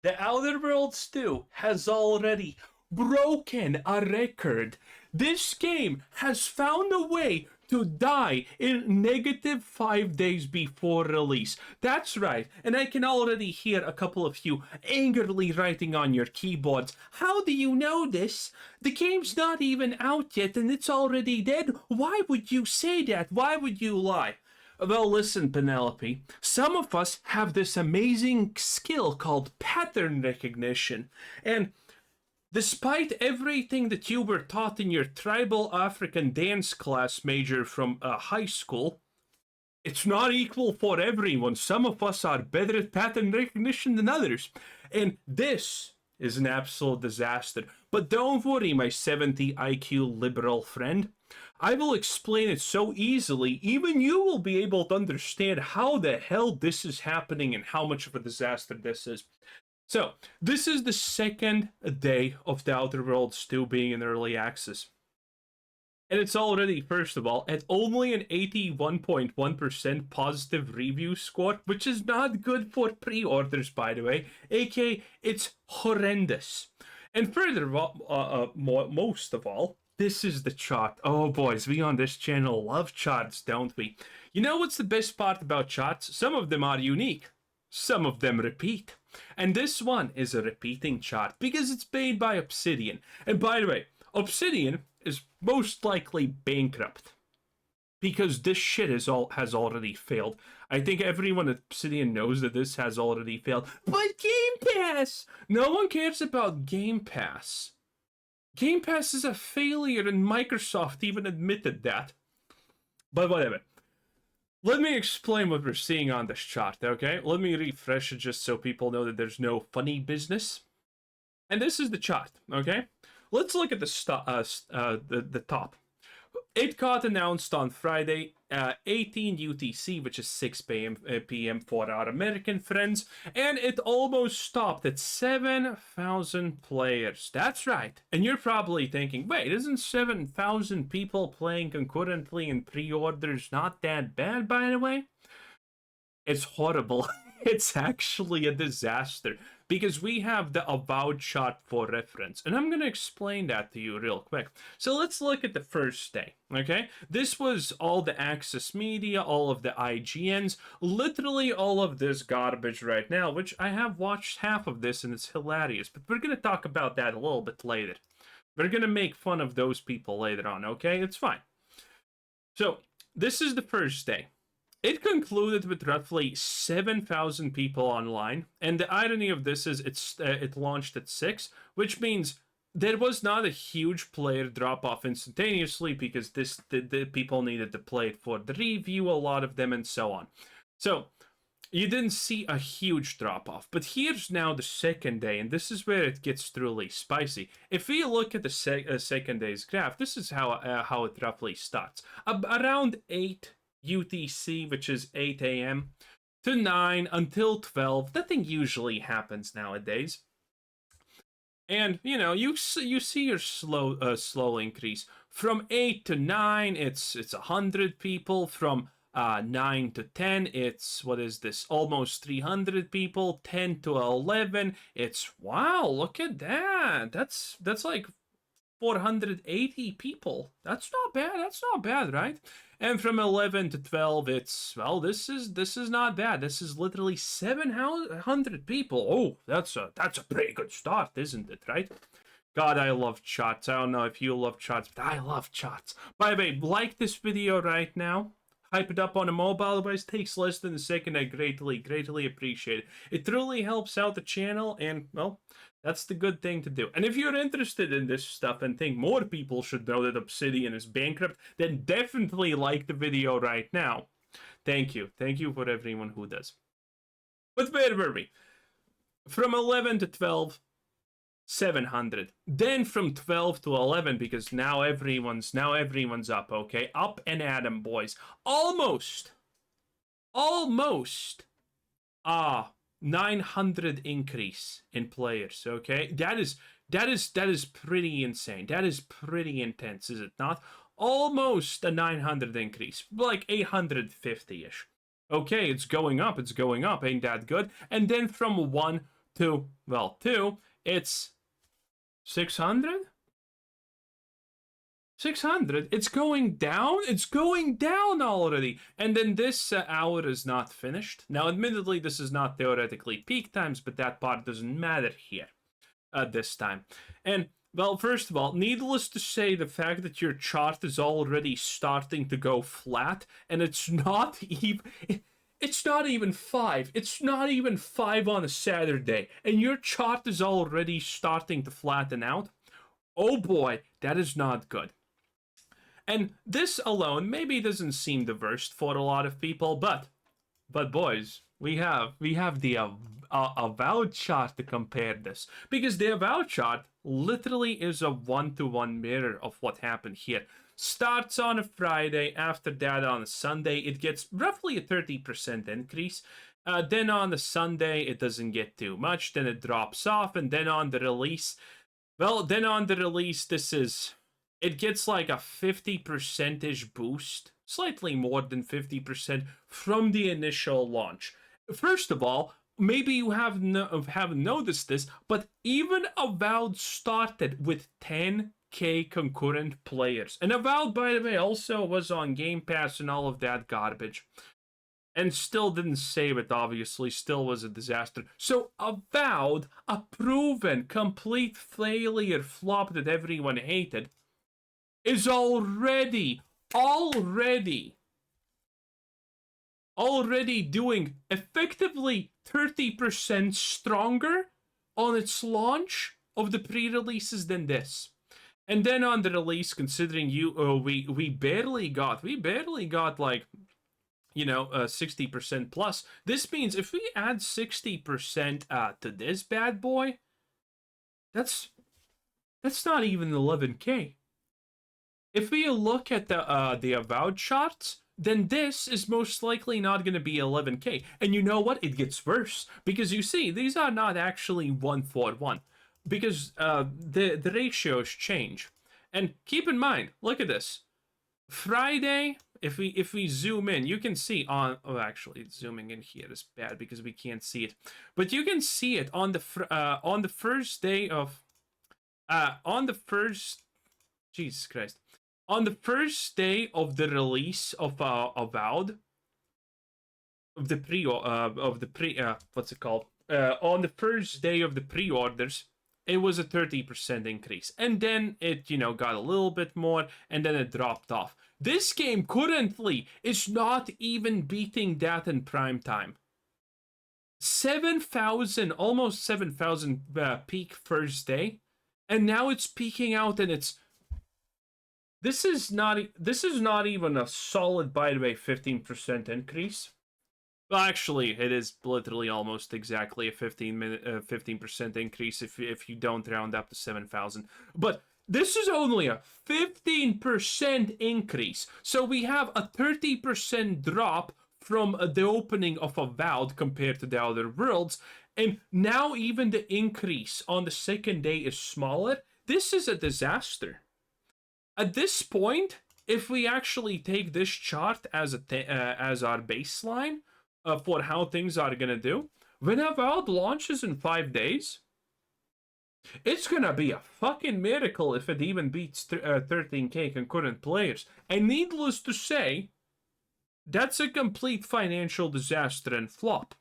The Outer Worlds 2 has already broken a record. This game has found a way to die in -5 days before release. That's right, and I can already hear a couple of you angrily writing on your keyboards. How do you know this? The game's not even out yet and it's already dead. Why would you say that? Why would you lie? Well, listen, Penelope. Some of us have this amazing skill called pattern recognition, and despite everything that you were taught in your tribal African dance class major from high school, it's not equal for everyone. Some of us are better at pattern recognition than others. And this is an absolute disaster. But don't worry, my 70 IQ liberal friend. I will explain it so easily, even you will be able to understand how the hell this is happening and how much of a disaster this is. So, this is the second day of the Outer Worlds 2 being in early access. And it's already, first of all, at only an 81.1% positive review score, which is not good for pre-orders, by the way. aka, it's horrendous. And furthermore, most of all, this is the chart. Oh boys, we on this channel love charts, don't we? You know what's the best part about charts? Some of them are unique. Some of them repeat. And this one is a repeating chart because it's made by Obsidian. And by the way, Obsidian is most likely bankrupt because this shit has already failed. I think everyone at Obsidian knows that this has already failed. But Game Pass! No one cares about Game Pass. Game Pass is a failure and Microsoft even admitted that. But whatever. Let me explain what we're seeing on this chart, okay? Let me refresh it just so people know that there's no funny business. And this is the chart, okay? Let's look at the top. It got announced on Friday, 18 UTC, which is 6 p.m. for our American friends, and it almost stopped at 7,000 players. That's right. And you're probably thinking, wait, isn't 7,000 people playing concurrently in pre-orders not that bad, by the way? It's horrible. It's actually a disaster because we have the Avowed chart for reference, and I'm going to explain that to you real quick. So let's look at the first day, okay? This was all the Access Media, all of the IGNs, literally all of this garbage right now, which I have watched half of this and it's hilarious, but we're going to talk about that a little bit later. We're going to make fun of those people later on, okay? It's fine. So this is the first day. It concluded with roughly 7,000 people online, and the irony of this is it launched at 6, which means there was not a huge player drop-off instantaneously because the people needed to play it for the review, a lot of them, and so on. So, you didn't see a huge drop-off, but here's now the second day, and this is where it gets truly spicy. If we look at the second day's graph, this is how it roughly starts. Around 8 UTC, which is 8 a.m. to 9 until 12. Nothing usually happens nowadays. And, you know, you see your slow increase. From 8 to 9, it's 100 people. From 9 to 10, it's, what is this, almost 300 people. 10 to 11, it's, wow, look at that. That's like 480 people. That's not bad, right? And from 11 to 12, it's, well, this is not bad. This is literally 700 people. Oh, that's a pretty good start, isn't it, right? God, I love charts. I don't know if you love charts, but I love charts. By the way, like this video right now. Hype it up on a mobile device. Takes less than a second. I greatly appreciate it. It truly helps out the channel, and, well, that's the good thing to do. And if you're interested in this stuff and think more people should know that Obsidian is bankrupt, then definitely like the video right now. Thank you. Thank you for everyone who does. But where were we? From 11 to 12, 700. Then from 12 to 11, because now everyone's up, okay? Up and at 'em, boys. Almost 900 increase in players, okay? That is pretty insane. That is pretty intense, is it not? Almost a 900 increase, like 850-ish. Okay, it's going up, ain't that good? And then from 1 2, it's 600? 600. It's going down. It's going down already. And then this hour is not finished. Now, admittedly, this is not theoretically peak times, but that part doesn't matter here at this time. And, well, first of all, needless to say, the fact that your chart is already starting to go flat, and it's not even... It's not even 5. It's not even 5 on a Saturday, and your chart is already starting to flatten out. Oh boy, that is not good. And this alone maybe doesn't seem the worst for a lot of people, but boys, we have the Avowed chart to compare this, because the Avowed chart literally is a one-to-one mirror of what happened here. Starts on a Friday, after that on a Sunday, it gets roughly a 30% increase. Then on the Sunday, it doesn't get too much, then it drops off, and then on the release, it gets like a 50% boost, slightly more than 50% from the initial launch. First of all, maybe you haven't noticed this, but even Avowed started with 10k concurrent players. And Avowed, by the way, also was on Game Pass and all of that garbage. And still didn't save it, obviously, still was a disaster. So Avowed, a proven complete failure flop that everyone hated, is already doing effectively 30% stronger on its launch of the pre-releases than this. And then on the release, considering we barely got like, 60% plus. This means if we add 60% to this bad boy, that's not even 11k. If we look at the Avowed charts, then this is most likely not going to be 11k. And you know what? It gets worse, because you see, these are not actually 1-for-1, because the ratios change. And keep in mind, look at this. Friday, if we zoom in, you can see on... Oh, actually, zooming in here is bad because we can't see it. But you can see it on the first day of... Jesus Christ. On the first day of the release of Avowed, on the first day of the pre-orders, it was a 30% increase. And then it, got a little bit more, and then it dropped off. This game currently is not even beating that in prime time. 7,000, almost 7,000 peak first day, and now it's peaking out, and it's... This is not even a solid, by the way, 15% increase. Well, actually, it is literally almost exactly a 15% increase if you don't round up to 7,000. But this is only a 15% increase. So we have a 30% drop from the opening of Avowed compared to the other worlds. And now even the increase on the second day is smaller. This is a disaster. At this point, if we actually take this chart as our baseline for how things are gonna do, when Avowed launches in 5 days, it's gonna be a fucking miracle if it even beats 13k concurrent players. And needless to say, that's a complete financial disaster and flop.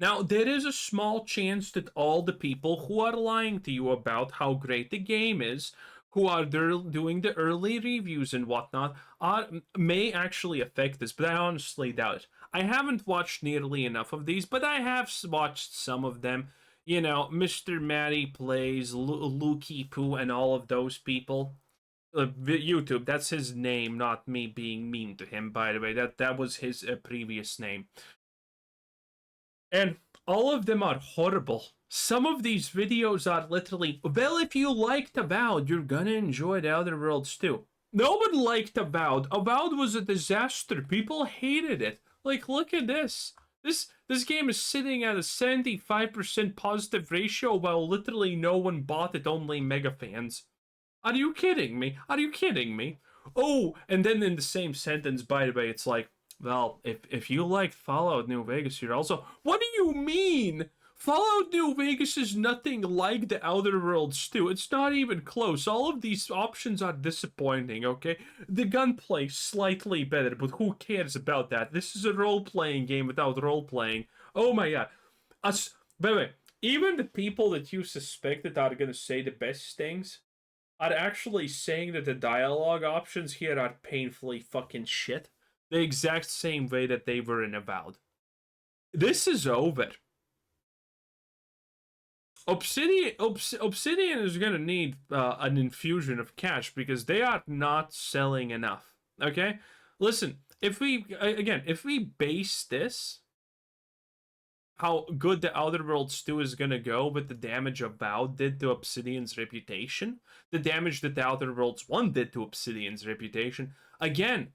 Now, there is a small chance that all the people who are lying to you about how great the game is, who are doing the early reviews and whatnot, may actually affect this, but I honestly doubt it. I haven't watched nearly enough of these, but I have watched some of them. Mr. Matty Plays, Lukey Poo, and all of those people. YouTube, that's his name, not me being mean to him, by the way. That was his previous name. And all of them are horrible. Some of these videos are literally, well, if you liked Avowed, you're gonna enjoy the other worlds too. No one liked Avowed. Avowed was a disaster. People hated it. Like, look at this. This game is sitting at a 75% positive ratio while literally no one bought it, only mega fans. Are you kidding me? Are you kidding me? Oh, and then in the same sentence, by the way, it's like, well, if you liked Fallout New Vegas, you're also... What do you mean? Fallout New Vegas is nothing like the Outer Worlds 2. It's not even close. All of these options are disappointing, okay? The gunplay slightly better, but who cares about that? This is a role-playing game without role-playing. Oh my god. By the way, even the people that you suspect that are gonna say the best things are actually saying that the dialogue options here are painfully fucking shit. The exact same way that they were in Avowed. This is over. Obsidian is gonna need an infusion of cash because they are not selling enough. Okay, listen. If we base this, how good the Outer Worlds 2 is gonna go with the damage Avowed did to Obsidian's reputation, the damage that the Outer Worlds 1 did to Obsidian's reputation. Again,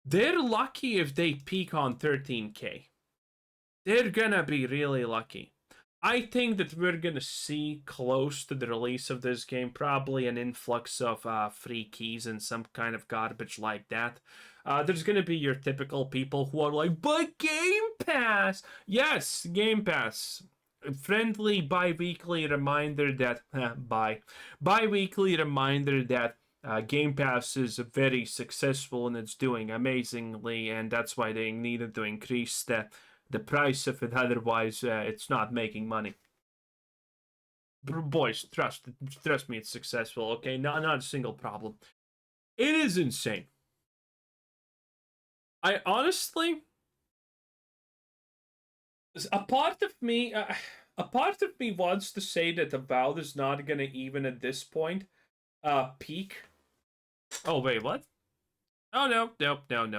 they're lucky if they peak on 13k. They're gonna be really lucky. I think that we're gonna see close to the release of this game probably an influx of free keys and some kind of garbage like that. There's gonna be your typical people who are like, but Game Pass! Yes, Game Pass. Friendly bi-weekly reminder that, bi-weekly reminder that Game Pass is very successful and it's doing amazingly, and that's why they needed to increase the price of it, otherwise it's not making money. Boys, trust me, it's successful, okay? Not a single problem. It is insane. I honestly, a part of me wants to say that Avowed is not gonna even at this point peak. Oh wait, what? Oh no!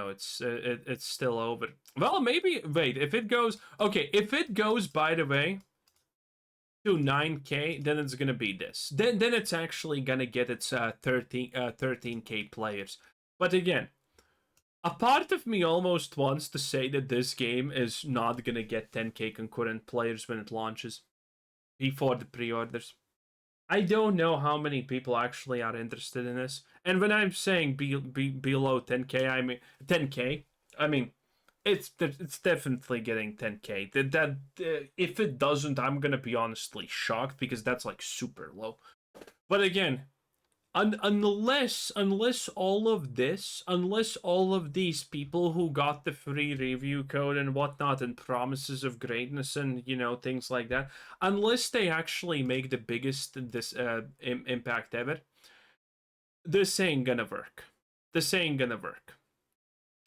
It's still over. Well, maybe. Wait, if it goes okay, if it goes, by the way, to 9k, then it's gonna be this. Then it's actually gonna get its 13k players. But again, a part of me almost wants to say that this game is not gonna get 10k concurrent players when it launches before the pre-orders. I don't know how many people actually are interested in this. And when I'm saying below 10k, I mean 10k. I mean, it's definitely getting 10k. That if it doesn't, I'm gonna be honestly shocked because that's like super low. But again, unless all of these people who got the free review code and whatnot and promises of greatness and things like that, unless they actually make the biggest impact ever, this ain't gonna work.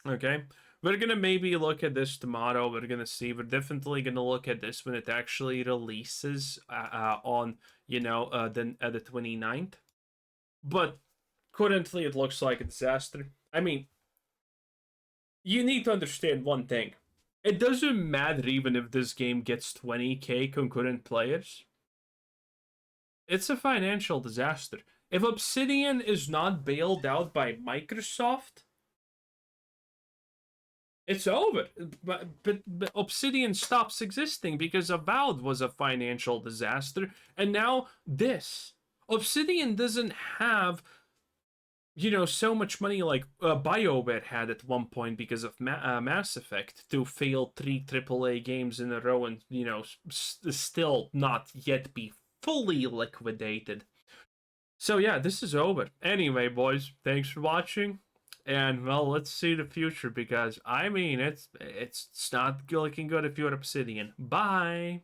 Okay, we're gonna maybe look at this tomorrow. We're gonna see. We're definitely gonna look at this when it actually releases on the 29th. But currently it looks like a disaster. I mean, you need to understand one thing. It doesn't matter even if this game gets 20k concurrent players. It's a financial disaster. If Obsidian is not bailed out by Microsoft, it's over. But Obsidian stops existing because Avowed was a financial disaster, and now this. Obsidian doesn't have, so much money like BioWare had at one point because of Mass Effect to fail 3 AAA games in a row and, still not yet be fully liquidated. So yeah, this is over. Anyway, boys, thanks for watching. And, well, let's see the future because, I mean, it's not looking good if you're Obsidian. Bye!